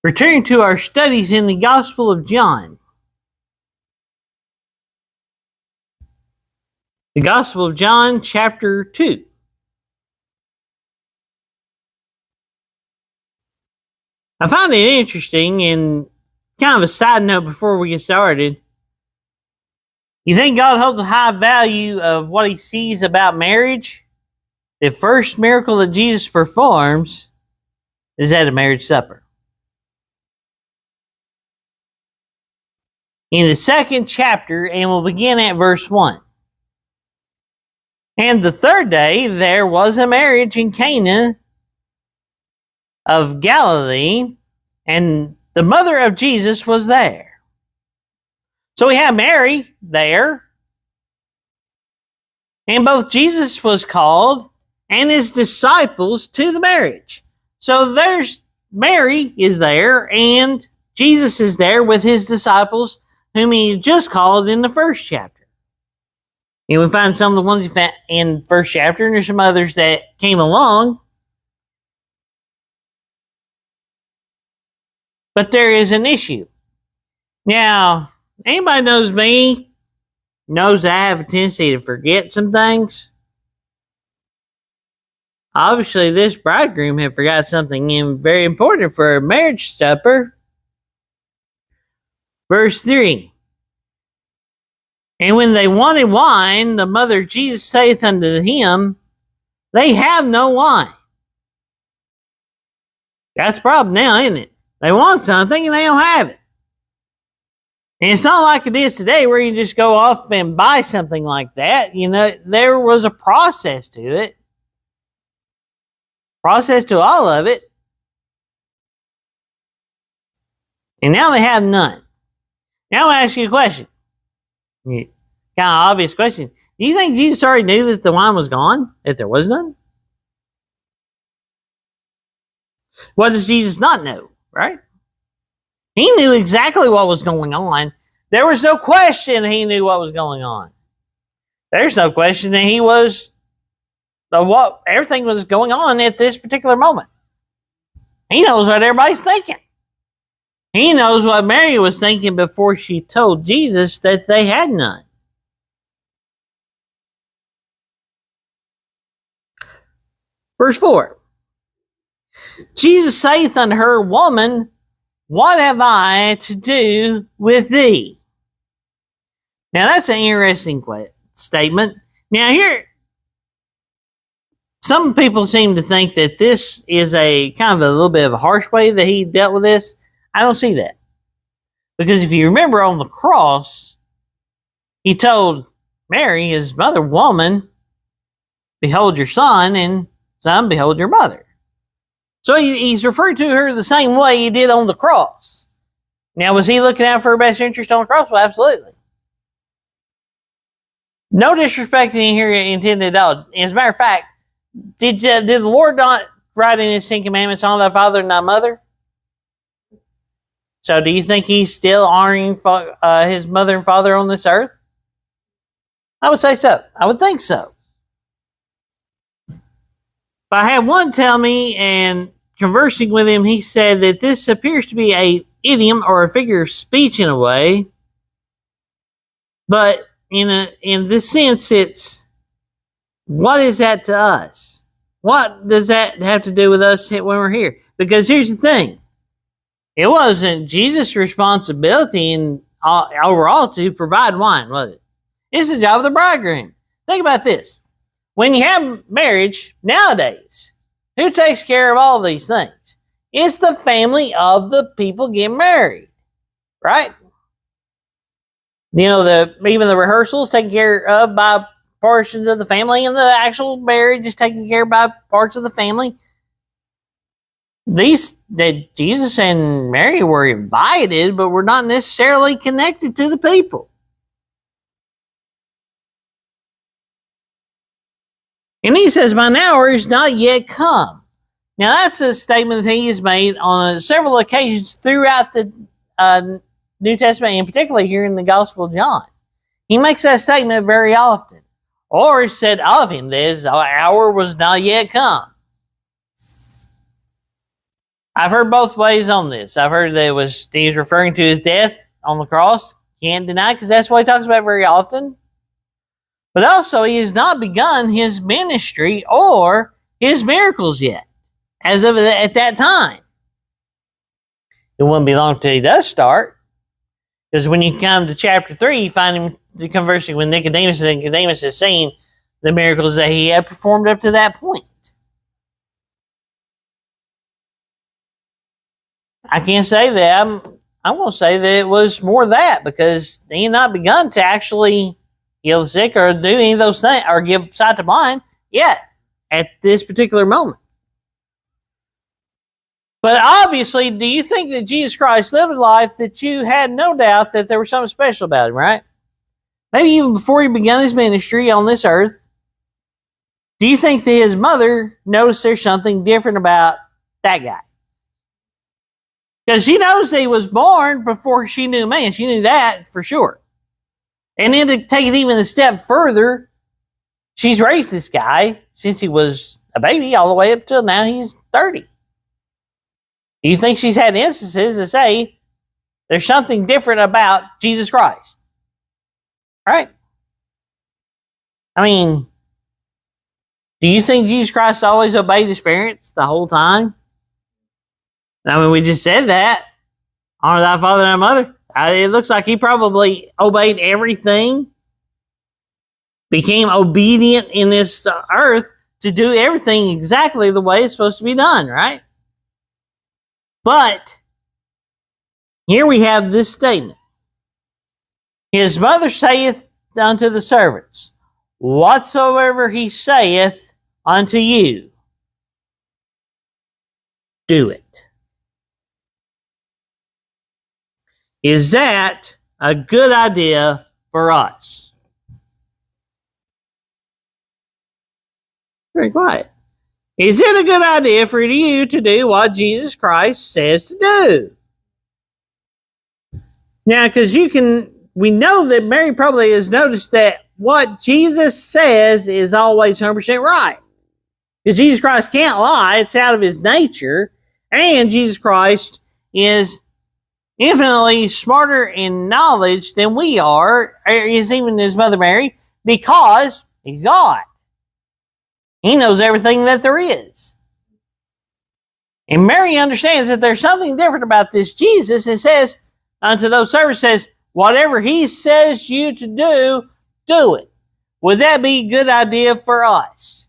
Returning to our studies in the Gospel of John. The Gospel of John, chapter 2. I find it interesting, and kind of a side note before we get started. You think God holds a high value of what he sees about marriage? The first miracle that Jesus performs is at a marriage supper. In the second chapter, and we'll begin at verse 1. And the third day there was a marriage in Cana of Galilee, and the mother of Jesus was there. So we have Mary there, and both Jesus was called and his disciples to the marriage. So there's Mary is there, and Jesus is there with his disciples, whom he just called in the first chapter. And we find some of the ones he found in the first chapter, and there's some others that came along. But there is an issue. Now, anybody knows me, knows I have a tendency to forget some things. Obviously, this bridegroom had forgot something very important for a marriage supper. Verse 3. And when they wanted wine, the mother of Jesus saith unto him, they have no wine. That's the problem now, isn't it? They want something and they don't have it. And it's not like it is today where you just go off and buy something like that. You know, there was a process to it. Process to all of it. And now they have none. Now I'll ask you a question. Kind of obvious question. Do you think Jesus already knew that the wine was gone? That there was none? What does Jesus not know, right? He knew exactly what was going on. There was no question he knew what was going on. There's no question that he was what everything was going on at this particular moment. He knows what everybody's thinking. He knows what Mary was thinking before she told Jesus that they had none. Verse 4. Jesus saith unto her, Woman, what have I to do with thee? Now that's an interesting statement. Now here, some people seem to think that this is a kind of a little bit of a harsh way that he dealt with this. I don't see that. Because if you remember on the cross, he told Mary, his mother, Woman, behold your son, and son, behold your mother. So he's referred to her the same way he did on the cross. Now, was he looking out for her best interest on the cross? Well, absolutely. No disrespecting here intended at all. As a matter of fact, did the Lord not write in his 10 commandments, honor thy father and thy mother? So do you think he's still honoring his mother and father on this earth? I would say so. I would think so. But I had one tell me, and conversing with him, he said that this appears to be an idiom or a figure of speech in a way. But in this sense, it's, what is that to us? What does that have to do with us when we're here? Because here's the thing. It wasn't Jesus' responsibility and overall to provide wine, was it? It's the job of the bridegroom. Think about this. When you have marriage nowadays, who takes care of all these things? It's the family of the people getting married, right? You know, even the rehearsals taken care of by portions of the family, and the actual marriage is taken care of by parts of the family. That Jesus and Mary were invited, but were not necessarily connected to the people. And he says, mine hour is not yet come. Now that's a statement that he has made on several occasions throughout the New Testament, and particularly here in the Gospel of John. He makes that statement very often. Or he said of him, this hour was not yet come. I've heard both ways on this. I've heard that he was referring to his death on the cross. Can't deny, because that's what he talks about very often. But also, he has not begun his ministry or his miracles yet, as of at that time. It wouldn't be long till he does start, because when you come to chapter 3, you find him conversing with Nicodemus, and Nicodemus is saying the miracles that he had performed up to that point. I can't say that. I'm going to say that it was more that, because he had not begun to actually heal the sick or do any of those things or give sight to blind yet at this particular moment. But obviously, do you think that Jesus Christ lived a life that you had no doubt that there was something special about him, right? Maybe even before he began his ministry on this earth, do you think that his mother noticed there's something different about that guy? Because she knows he was born before she knew man. She knew that for sure. And then to take it even a step further, she's raised this guy since he was a baby all the way up till now he's 30. Do you think she's had instances to say there's something different about Jesus Christ? Right? I mean, do you think Jesus Christ always obeyed his parents the whole time? I mean, we just said that. Honor thy father and thy mother. It looks like he probably obeyed everything, became obedient in this earth to do everything exactly the way it's supposed to be done, right? But here we have this statement. His mother saith unto the servants, whatsoever he saith unto you, do it. Is that a good idea for us? Very quiet. Is it a good idea for you to do what Jesus Christ says to do? Now, because we know that Mary probably has noticed that what Jesus says is always 100% right. Because Jesus Christ can't lie. It's out of his nature. And Jesus Christ is infinitely smarter in knowledge than we are, is even his mother Mary, because he's God. He knows everything that there is. And Mary understands that there's something different about this Jesus, and says unto those servants, says, whatever he says you to do, do it. Would that be a good idea for us?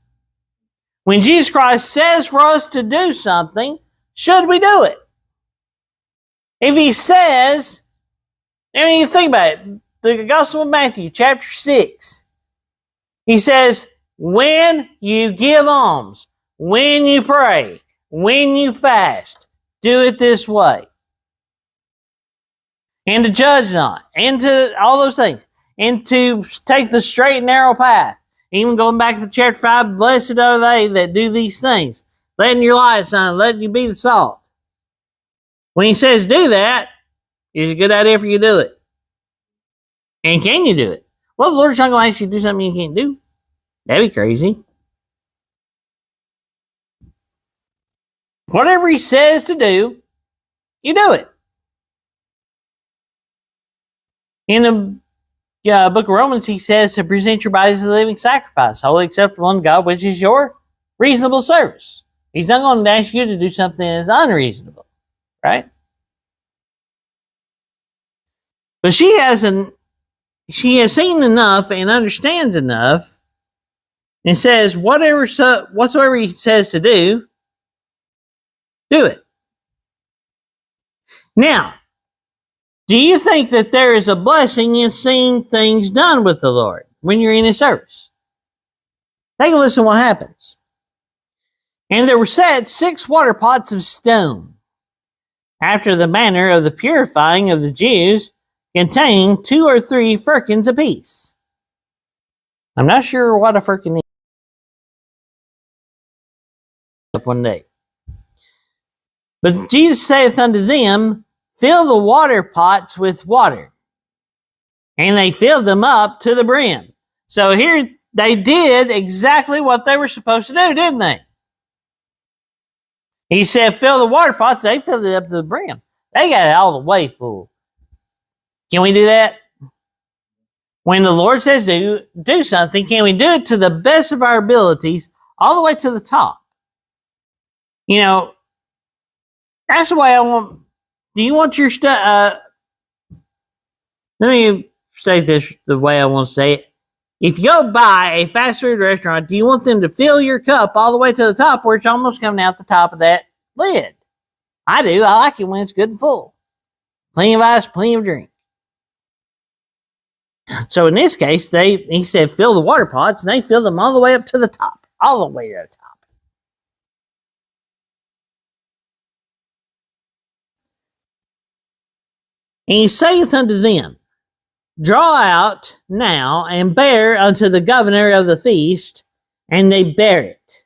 When Jesus Christ says for us to do something, should we do it? If he says, I mean, you think about it, the Gospel of Matthew, chapter 6, he says, when you give alms, when you pray, when you fast, do it this way. And to judge not, and to all those things, and to take the straight and narrow path. Even going back to chapter 5, blessed are they that do these things, letting your light shine, letting you be the salt. When he says do that, it's a good idea for you to do it. And can you do it? Well, the Lord's not going to ask you to do something you can't do. That'd be crazy. Whatever he says to do, you do it. In the book of Romans, he says to present your bodies as a living sacrifice, wholly acceptable unto God, which is your reasonable service. He's not going to ask you to do something that is unreasonable. Right? But she has seen enough and understands enough, and says whatsoever he says to do, do it. Now, do you think that there is a blessing in seeing things done with the Lord when you're in his service? Take a listen to what happens. And there were set 6 water pots of stone, after the manner of the purifying of the Jews, containing 2 or 3 firkins apiece. I'm not sure what a firkin is. One day. But Jesus saith unto them, fill the water pots with water. And they filled them up to the brim. So here they did exactly what they were supposed to do, didn't they? He said, fill the water pots. They filled it up to the brim. They got it all the way full. Can we do that? When the Lord says do something, can we do it to the best of our abilities, all the way to the top? You know, that's the way I want. Do you want your stuff? Let me state this the way I want to say it. If you go by a fast food restaurant, do you want them to fill your cup all the way to the top where it's almost coming out the top of that lid? I do. I like it when it's good and full. Plenty of ice, plenty of drink. So in this case, he said fill the water pots, and they filled them all the way up to the top. All the way to the top. And he saith unto them, draw out now and bear unto the governor of the feast, and they bear it.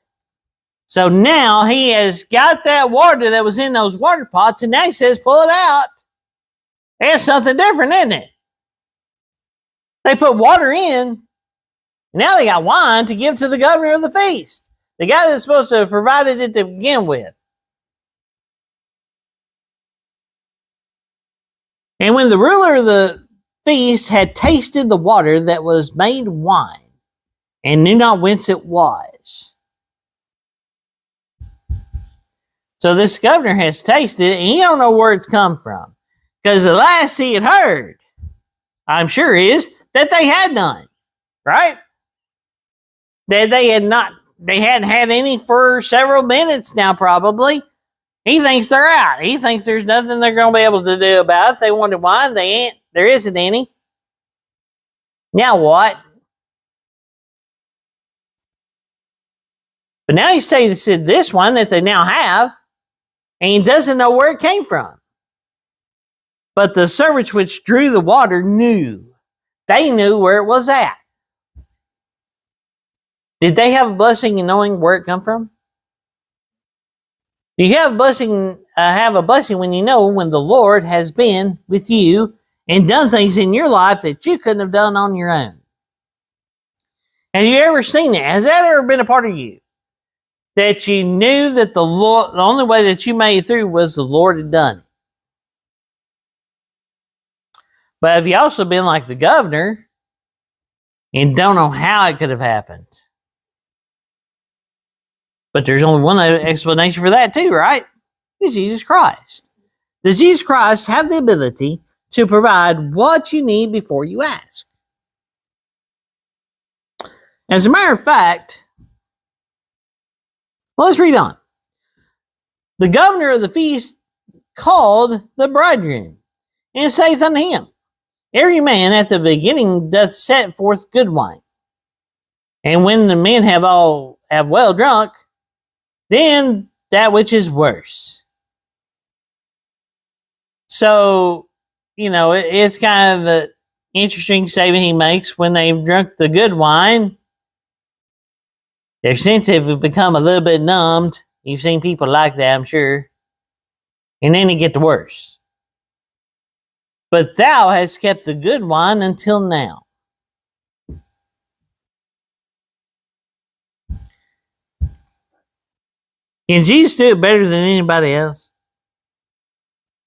So now he has got that water that was in those water pots, and now he says, pull it out. It's something different, isn't it? They put water in, now they got wine to give to the governor of the feast, the guy that's supposed to have provided it to begin with. And when the ruler of the feast had tasted the water that was made wine, and knew not whence it was. So this governor has tasted it, and he don't know where it's come from. Because the last he had heard, I'm sure, is that they had none. Right? That they hadn't had any for several minutes now, probably. He thinks they're out. He thinks there's nothing they're going to be able to do about it. They wanted wine, there isn't any. Now what? But now he says this one that they now have, and he doesn't know where it came from. But the servants which drew the water knew. They knew where it was at. Did they have a blessing in knowing where it come from? Do you have a blessing when you know when the Lord has been with you and done things in your life that you couldn't have done on your own? Have you ever seen that? Has that ever been a part of you? That you knew that the only way that you made it through was the Lord had done it. But have you also been like the governor and don't know how it could have happened? But there's only one explanation for that too, right? It's Jesus Christ. Does Jesus Christ have the ability to provide what you need before you ask? As a matter of fact, well, let's read on. The governor of the feast called the bridegroom, and saith unto him, every man at the beginning doth set forth good wine. And when the men have well drunk, then that which is worse. So, it's kind of an interesting statement he makes. When they've drunk the good wine, their senses have become a little bit numbed. You've seen people like that, I'm sure. And then it get the worse. But thou hast kept the good wine until now. Can Jesus do it better than anybody else?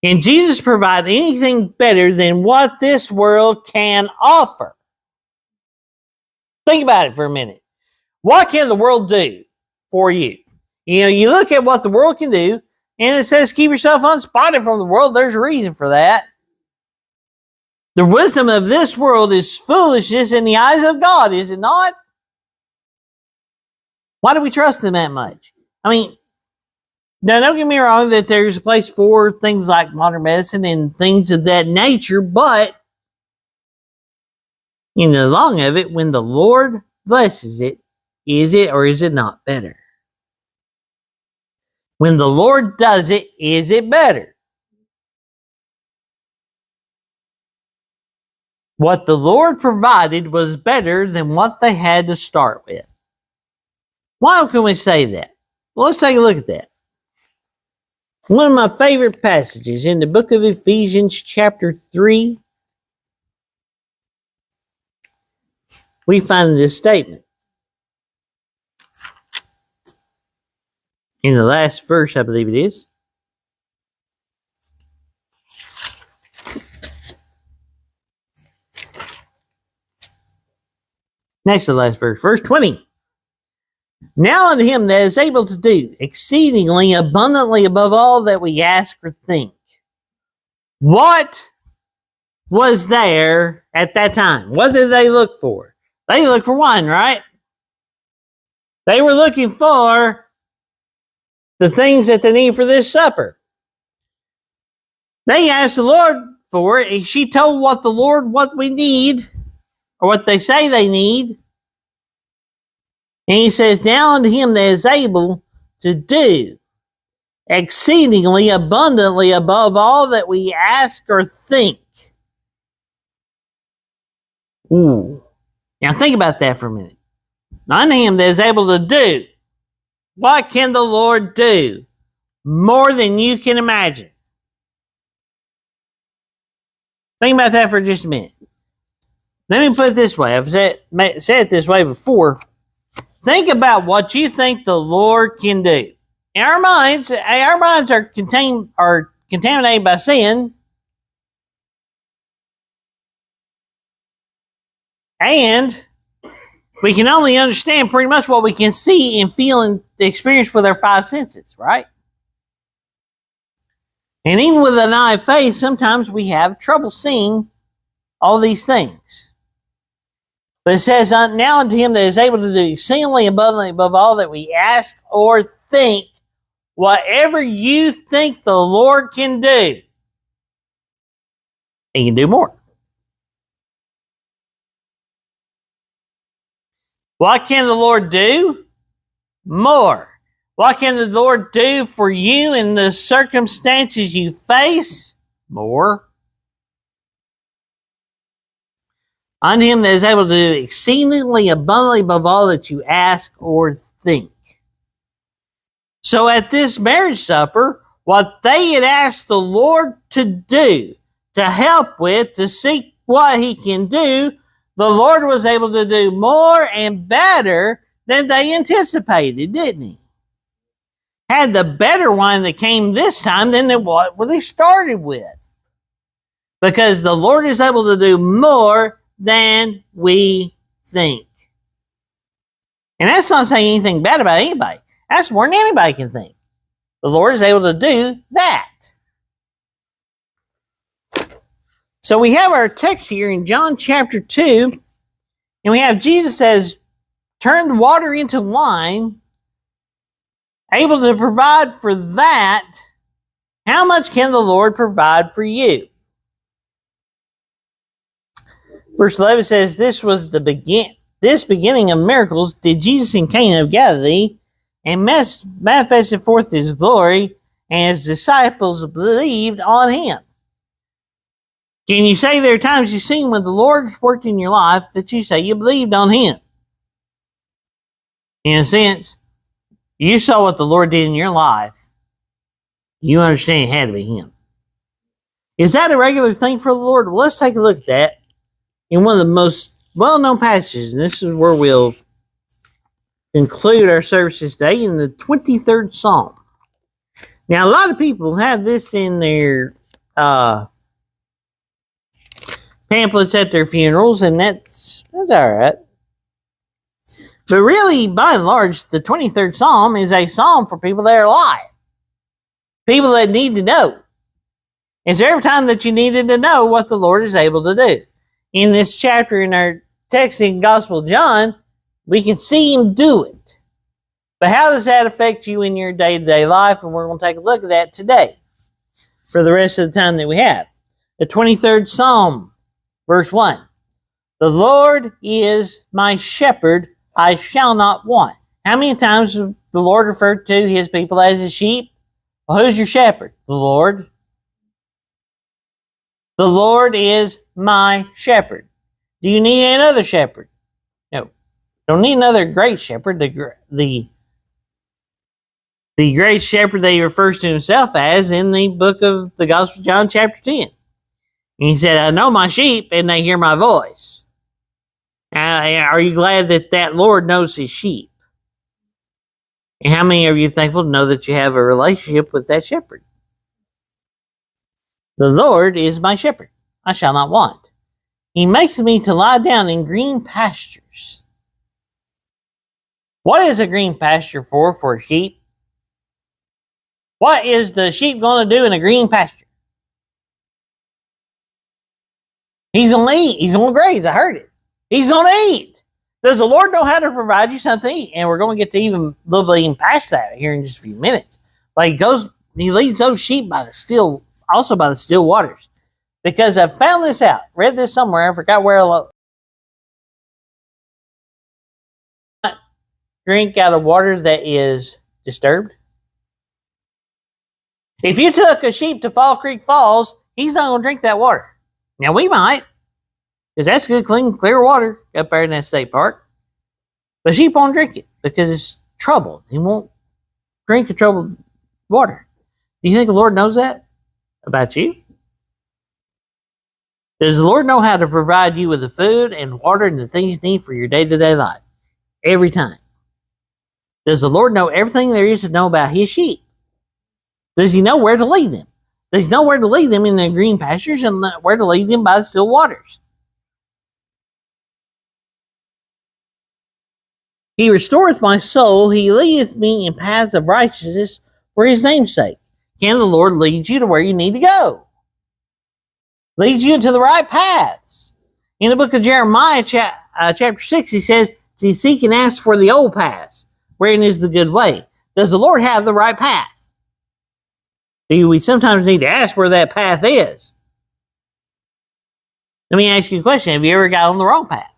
Can Jesus provide anything better than what this world can offer? Think about it for a minute. What can the world do for you? You look at what the world can do, and it says keep yourself unspotted from the world. There's a reason for that. The wisdom of this world is foolishness in the eyes of God, is it not? Why do we trust them that much? Now, don't get me wrong that there's a place for things like modern medicine and things of that nature, but in the long of it, when the Lord blesses it, is it or is it not better? When the Lord does it, is it better? What the Lord provided was better than what they had to start with. Why can we say that? Well, let's take a look at that. One of my favorite passages in the book of Ephesians, chapter 3, we find this statement. In the last verse, I believe it is. Next to the last verse, verse 20. Now unto him that is able to do exceedingly abundantly above all that we ask or think. What was there at that time? What did they look for? They looked for wine, right? They were looking for the things that they need for this supper. They asked the Lord for it, and she told what the Lord what we need, or what they say they need. And he says, now unto him that is able to do exceedingly abundantly above all that we ask or think. Ooh. Now think about that for a minute. Unto him that is able to do. What can the Lord do? More than you can imagine. Think about that for just a minute. Let me put it this way. I've said it this way before. Think about what you think the Lord can do. In our minds are contaminated by sin. And we can only understand pretty much what we can see and feel and experience with our five senses, right? And even with an eye of faith, sometimes we have trouble seeing all these things. But it says, now unto him that is able to do exceedingly abundantly above all that we ask or think, whatever you think the Lord can do, he can do more. What can the Lord do? More. What can the Lord do for you in the circumstances you face? More. Unto him that is able to do exceedingly abundantly above all that you ask or think. So at this marriage supper, what they had asked the Lord to do, to help with, to seek what he can do, the Lord was able to do more and better than they anticipated, didn't he? Had the better wine that came this time than what they started with. Because the Lord is able to do more than we think. And that's not saying anything bad about anybody. That's more than anybody can think. The Lord is able to do that. So we have our text here in John chapter 2, and we have Jesus as turned water into wine, able to provide for that. How much can the Lord provide for you? Verse 11 says, this beginning of miracles did Jesus in Cana of Galilee, and manifested forth his glory, and his disciples believed on him. Can you say there are times you've seen when the Lord's worked in your life that you say you believed on him? In a sense, you saw what the Lord did in your life. You understand it had to be him. Is that a regular thing for the Lord? Well, let's take a look at that in one of the most well-known passages, and this is where we'll conclude our services today, in the 23rd Psalm. Now, a lot of people have this in their pamphlets at their funerals, and that's all right. But really, by and large, the 23rd Psalm is a psalm for people that are alive. People that need to know. Is there every time that you needed to know what the Lord is able to do? In this chapter in our text in Gospel of John, we can see him do it. But how does that affect you in your day-to-day life? And we're going to take a look at that today for the rest of the time that we have. The 23rd Psalm, verse 1. The Lord is my shepherd, I shall not want. How many times the Lord referred to his people as his sheep? Well, who's your shepherd? The Lord. The Lord is my shepherd. Do you need another shepherd? No. Don't need another great shepherd. The great shepherd that he refers to himself as in the book of the Gospel of John chapter 10. And he said, I know my sheep and they hear my voice. Are you glad that Lord knows his sheep? And how many of you are thankful to know that you have a relationship with that shepherd? The Lord is my shepherd. I shall not want. He makes me to lie down in green pastures. What is a green pasture for a sheep? What is the sheep going to do in a green pasture? He's going to eat. He's going to graze. I heard it. He's going to eat. Does the Lord know how to provide you something to eat? And we're going to get to even a little bit even past that here in just a few minutes. But he leads those sheep by the still waters. Because I found this out, read this somewhere, I forgot where I drink out of water that is disturbed. If you took a sheep to Fall Creek Falls, he's not going to drink that water. Now we might, because that's good, clean, clear water up there in that state park. But sheep won't drink it because it's troubled. He won't drink the troubled water. Do you think the Lord knows that about you? Does the Lord know how to provide you with the food and water and the things you need for your day-to-day life? Every time. Does the Lord know everything there is to know about his sheep? Does he know where to lead them? Does he know where to lead them in the green pastures and where to lead them by the still waters? He restoreth my soul. He leadeth me in paths of righteousness for his name's sake. Can the Lord lead you to where you need to go? Leads you into the right paths. In the book of Jeremiah, chapter 6, he says, to seek and ask for the old paths, wherein is the good way. Does the Lord have the right path? Do we sometimes need to ask where that path is? Let me ask you a question. Have you ever got on the wrong path?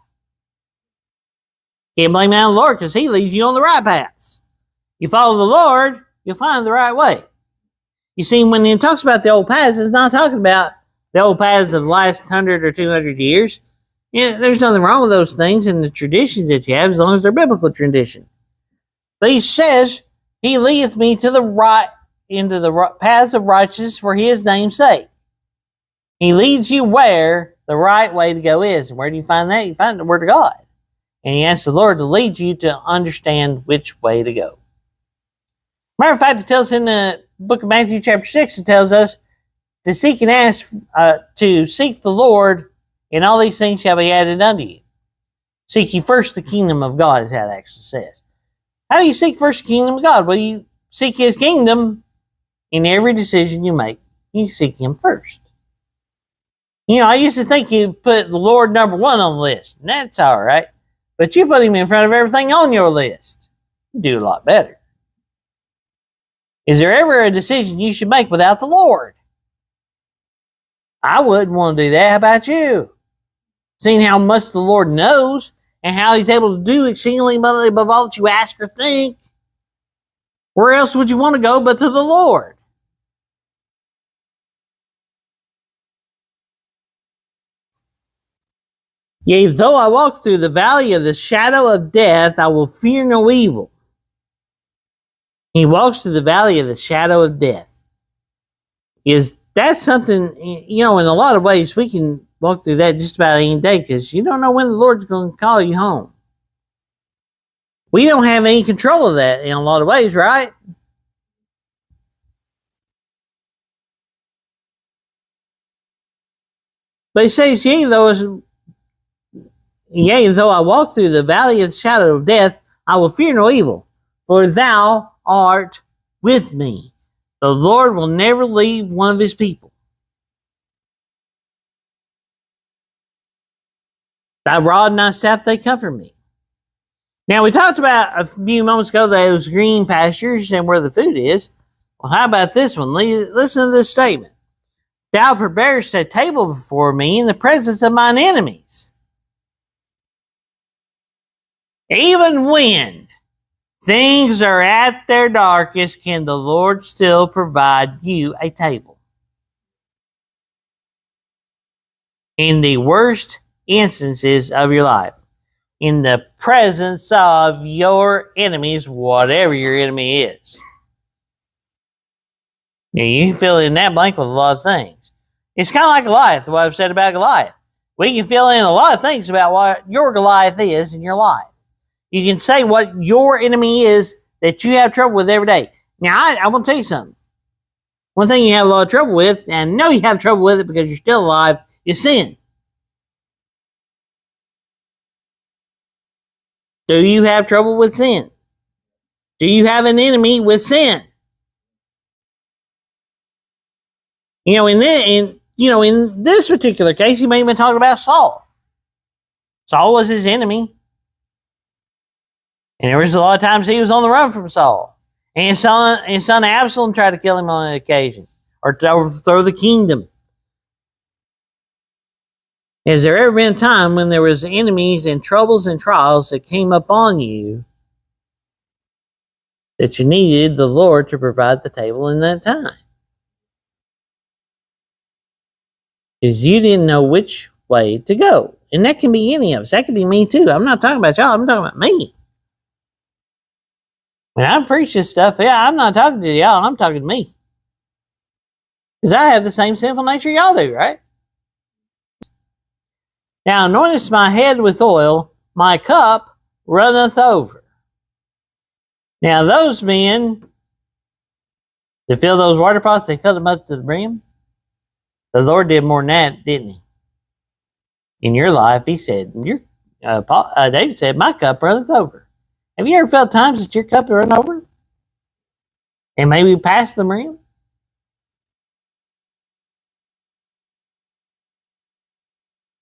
Can't blame it on the Lord because he leads you on the right paths. You follow the Lord, you'll find the right way. You see, when it talks about the old paths, it's not talking about the old paths of the last 100 or 200 years. Yeah, there's nothing wrong with those things and the traditions that you have as long as they're biblical tradition. But he says, he leadeth me to the right, into the paths of righteousness for his name's sake. He leads you where the right way to go is. And where do you find that? You find the Word of God. And he asks the Lord to lead you to understand which way to go. Matter of fact, it tells us in the book of Matthew chapter 6, it tells us to seek and ask, to seek the Lord, and all these things shall be added unto you. Seek ye first the kingdom of God, is how it actually says. How do you seek first the kingdom of God? Well, you seek his kingdom in every decision you make. You seek him first. You know, I used to think you put the Lord number one on the list, and that's all right. But you put him in front of everything on your list. You do a lot better. Is there ever a decision you should make without the Lord? I wouldn't want to do that. How about you? Seeing how much the Lord knows and how he's able to do exceedingly above all that you ask or think, where else would you want to go but to the Lord? Yea, though I walk through the valley of the shadow of death, I will fear no evil. He walks through the valley of the shadow of death. Is that something, you know, in a lot of ways, we can walk through that just about any day because you don't know when the Lord's going to call you home. We don't have any control of that in a lot of ways, right? But he says, yea, though I walk through the valley of the shadow of death, I will fear no evil, for thou art with me. The Lord will never leave one of his people. Thy rod and thy staff, they comfort me. Now, we talked about a few moments ago those green pastures and where the food is. Well, how about this one? Listen to this statement. Thou preparest a table before me in the presence of mine enemies. Even when things are at their darkest, can the Lord still provide you a table? In the worst instances of your life, in the presence of your enemies, whatever your enemy is. Now, you can fill in that blank with a lot of things. It's kind of like Goliath, what I've said about Goliath. We can fill in a lot of things about what your Goliath is in your life. You can say what your enemy is that you have trouble with every day. Now, I want to tell you something. One thing you have a lot of trouble with, and I know you have trouble with it because you're still alive, is sin. Do you have trouble with sin? Do you have an enemy with sin? In this particular case, you may even talk about Saul. Saul was his enemy. And there was a lot of times he was on the run from Saul. And his son Absalom tried to kill him on an occasion, or to overthrow the kingdom. Has there ever been a time when there was enemies and troubles and trials that came upon you that you needed the Lord to provide the table in that time? Because you didn't know which way to go. And that can be any of us. That could be me too. I'm not talking about y'all. I'm talking about me. When I preach this stuff, I'm not talking to y'all. I'm talking to me. Because I have the same sinful nature y'all do, right? Now anointest my head with oil, my cup runneth over. Now those men that fill those water pots, they fill them up to the brim. The Lord did more than that, didn't he? In your life, he said, David said, my cup runneth over. Have you ever felt times that your cup run over? And maybe past the brim?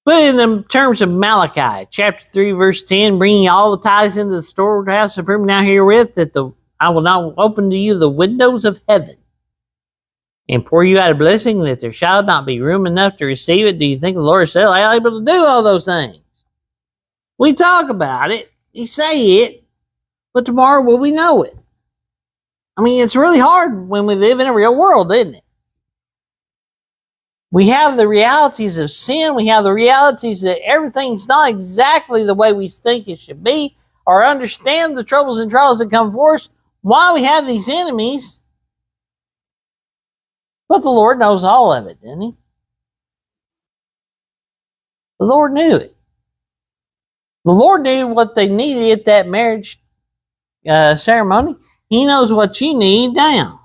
Put it in the terms of Malachi, chapter 3, verse 10, bringing all the tithes into the storehouse of Supreme now herewith, that I will now open to you the windows of heaven and pour you out a blessing, that there shall not be room enough to receive it. Do you think the Lord is still able to do all those things? We talk about it, we say it, but tomorrow will we know it? I mean, it's really hard when we live in a real world, isn't it? We have the realities of sin. We have the realities that everything's not exactly the way we think it should be, or understand the troubles and trials that come for us, why we have these enemies. But the Lord knows all of it, doesn't he? The Lord knew it. The Lord knew what they needed at that marriage ceremony. He knows what you need now.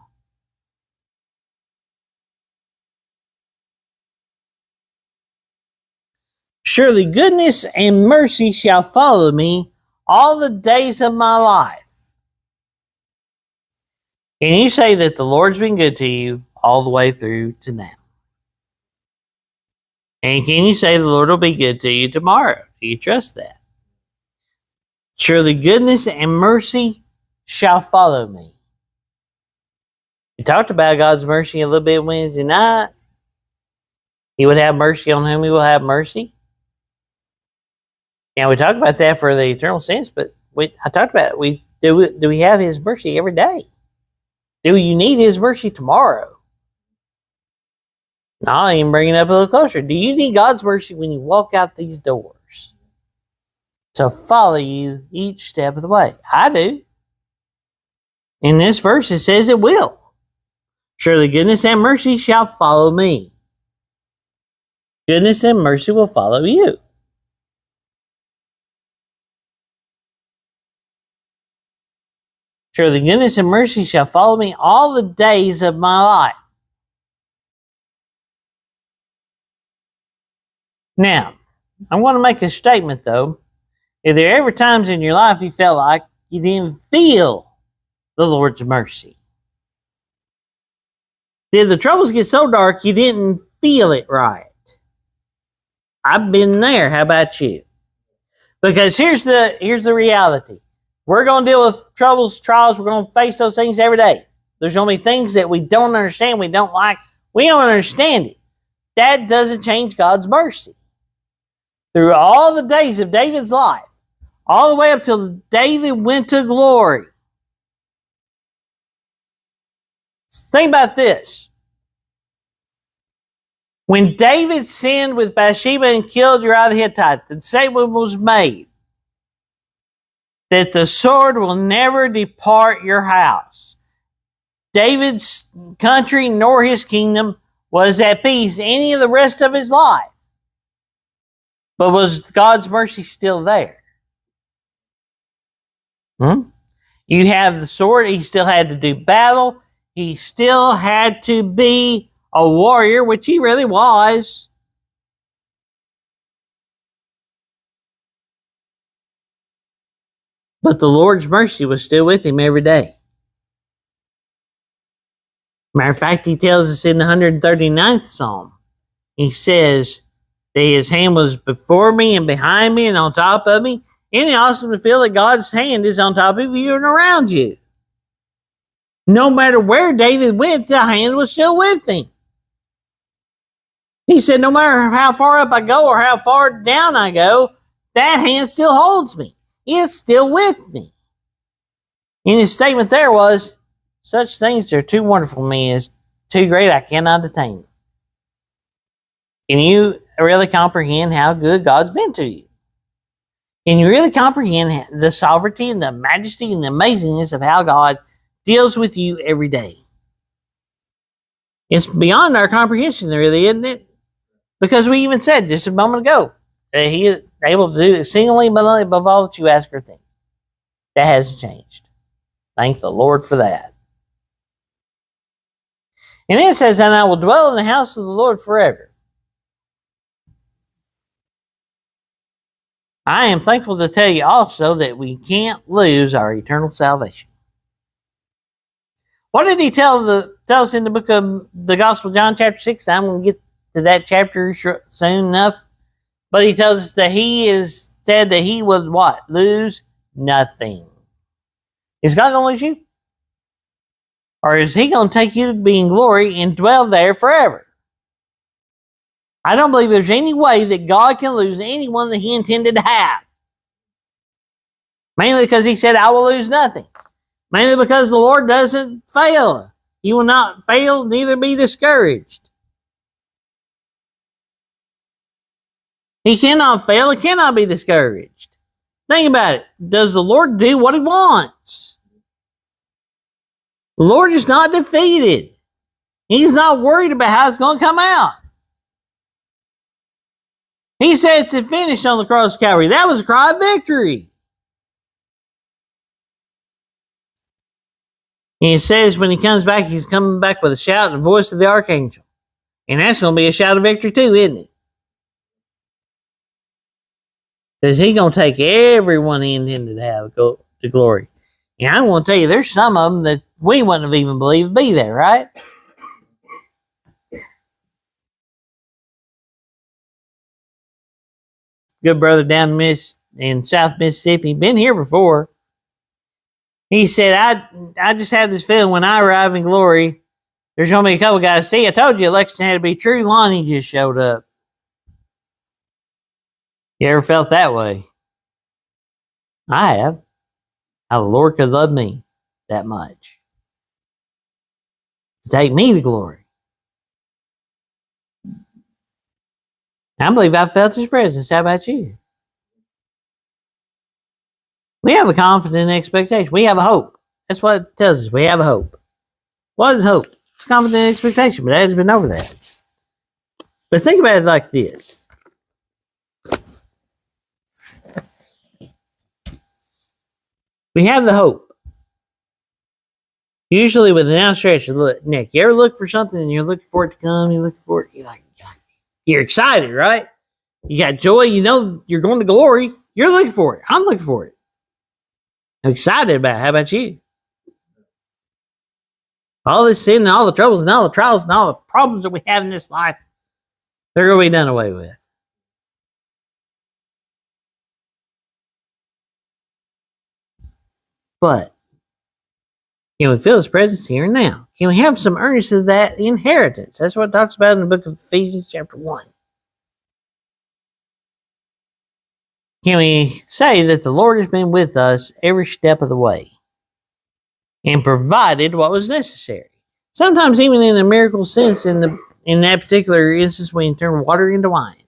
Surely goodness and mercy shall follow me all the days of my life. Can you say that the Lord's been good to you all the way through to now? And can you say the Lord will be good to you tomorrow? Do you trust that? Surely goodness and mercy shall follow me. We talked about God's mercy a little bit Wednesday night. He would have mercy on whom he will have mercy. And we talked about that for the eternal sense, but I talked about do we have his mercy every day? Do you need his mercy tomorrow? I'll even bring it up a little closer. Do you need God's mercy when you walk out these doors to follow you each step of the way? I do. In this verse, it says it will. Surely goodness and mercy shall follow me. Goodness and mercy will follow you. Surely goodness and mercy shall follow me all the days of my life. Now, I'm going to make a statement though. If there are ever times in your life you felt like you didn't feel the Lord's mercy, did the troubles get so dark you didn't feel it right? I've been there. How about you? Because here's the reality. We're going to deal with troubles, trials. We're going to face those things every day. There's going to be things that we don't understand, we don't like. We don't understand it. That doesn't change God's mercy. Through all the days of David's life, all the way up till David went to glory. Think about this. When David sinned with Bathsheba and killed Uriah the Hittite, the statement was made that the sword will never depart your house. David's country nor his kingdom was at peace any of the rest of his life. But was God's mercy still there? You have the sword. He still had to do battle. He still had to be a warrior, which he really was. But the Lord's mercy was still with him every day. Matter of fact, he tells us in the 139th Psalm, he says that his hand was before me and behind me and on top of me. Isn't it awesome to feel that God's hand is on top of you and around you? No matter where David went, the hand was still with him. He said, no matter how far up I go or how far down I go, that hand still holds me. It's still with me. And his statement there was, such things are too wonderful for me, is too great I cannot attain it. Can you really comprehend how good God's been to you? Can you really comprehend the sovereignty and the majesty and the amazingness of how God deals with you every day? It's beyond our comprehension, really, isn't it? Because we even said just a moment ago that He is able to do exceedingly above all that you ask or think. That hasn't changed. Thank the Lord for that. And it says, and I will dwell in the house of the Lord forever. I am thankful to tell you also that we can't lose our eternal salvation. What did he tell us in the book of the Gospel of John, chapter 6? I'm going to get to that chapter soon enough. But he tells us that he is said that he would what? Lose nothing. Is God going to lose you? Or is he going to take you to be in glory and dwell there forever? I don't believe there's any way that God can lose anyone that he intended to have. Mainly because he said, I will lose nothing. Mainly because the Lord doesn't fail. He will not fail, neither be discouraged. He cannot fail, he cannot be discouraged. Think about it. Does the Lord do what he wants? The Lord is not defeated. He's not worried about how it's going to come out. He said it's finished on the cross of Calvary. That was a cry of victory. And he says when he comes back, he's coming back with a shout and the voice of the archangel. And that's going to be a shout of victory too, isn't it? Because he's going to take everyone he intended to have go to glory. And I want to tell you, there's some of them that we wouldn't have even believed be there, right? Good brother down in South Mississippi, been here before. He said, I just have this feeling when I arrive in glory, there's going to be a couple guys. See, I told you election had to be true. Lonnie just showed up. You ever felt that way? I have. How the Lord could love me that much to take me to glory. I believe I felt his presence. How about you? We have a confident expectation. We have a hope. That's what it tells us. We have a hope. What is hope? It's a confident expectation, but it hasn't been over that. But think about it like this. We have the hope. Usually with an outstretched neck. You ever look for something and you're looking for it to come, you're looking for it, you're excited, right? You got joy, you know you're going to glory. You're looking for it. I'm looking for it. I'm excited about it. How about you? All this sin and all the troubles and all the trials and all the problems that we have in this life, they're going to be done away with. But can we feel his presence here and now? Can we have some earnest of that inheritance? That's what it talks about in the book of Ephesians chapter 1. Can we say that the Lord has been with us every step of the way and provided what was necessary? Sometimes even in a miracle sense, in that particular instance, when you turn water into wine.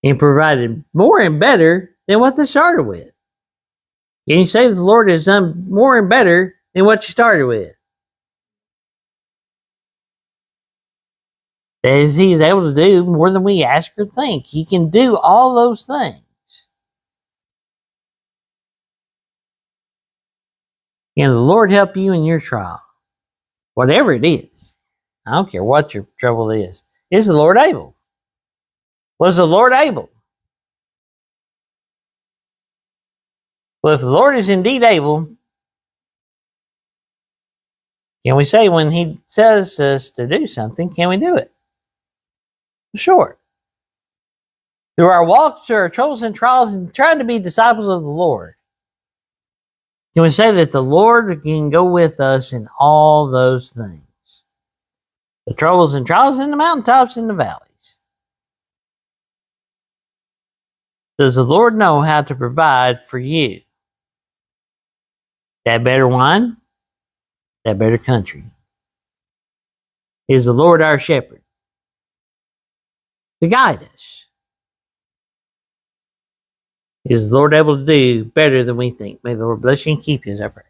And provided more and better than what they started with. Can you say that the Lord has done more and better than what you started with? As he is able to do more than we ask or think. He can do all those things. Can the Lord help you in your trial? Whatever it is. I don't care what your trouble is. Is the Lord able? Was the Lord able? Well, if the Lord is indeed able, can we say when He says us to do something, can we do it? Sure. Through our walks, through our troubles and trials, and trying to be disciples of the Lord, can we say that the Lord can go with us in all those things? The troubles and trials in the mountaintops and the valleys. Does the Lord know how to provide for you? That better wine? That better country? Is the Lord our shepherd to guide us? Is the Lord able to do better than we think? May the Lord bless you and keep you, as I pray.